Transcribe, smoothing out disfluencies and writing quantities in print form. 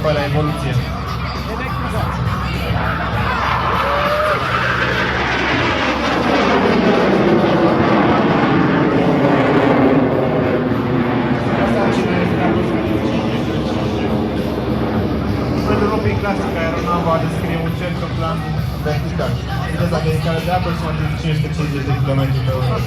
schimbarea, evoluție. Pentru ropii clasică, aeronava descrie un cerc în plan vertical. Viteza de ridicare de aproximativ 550 de km/h.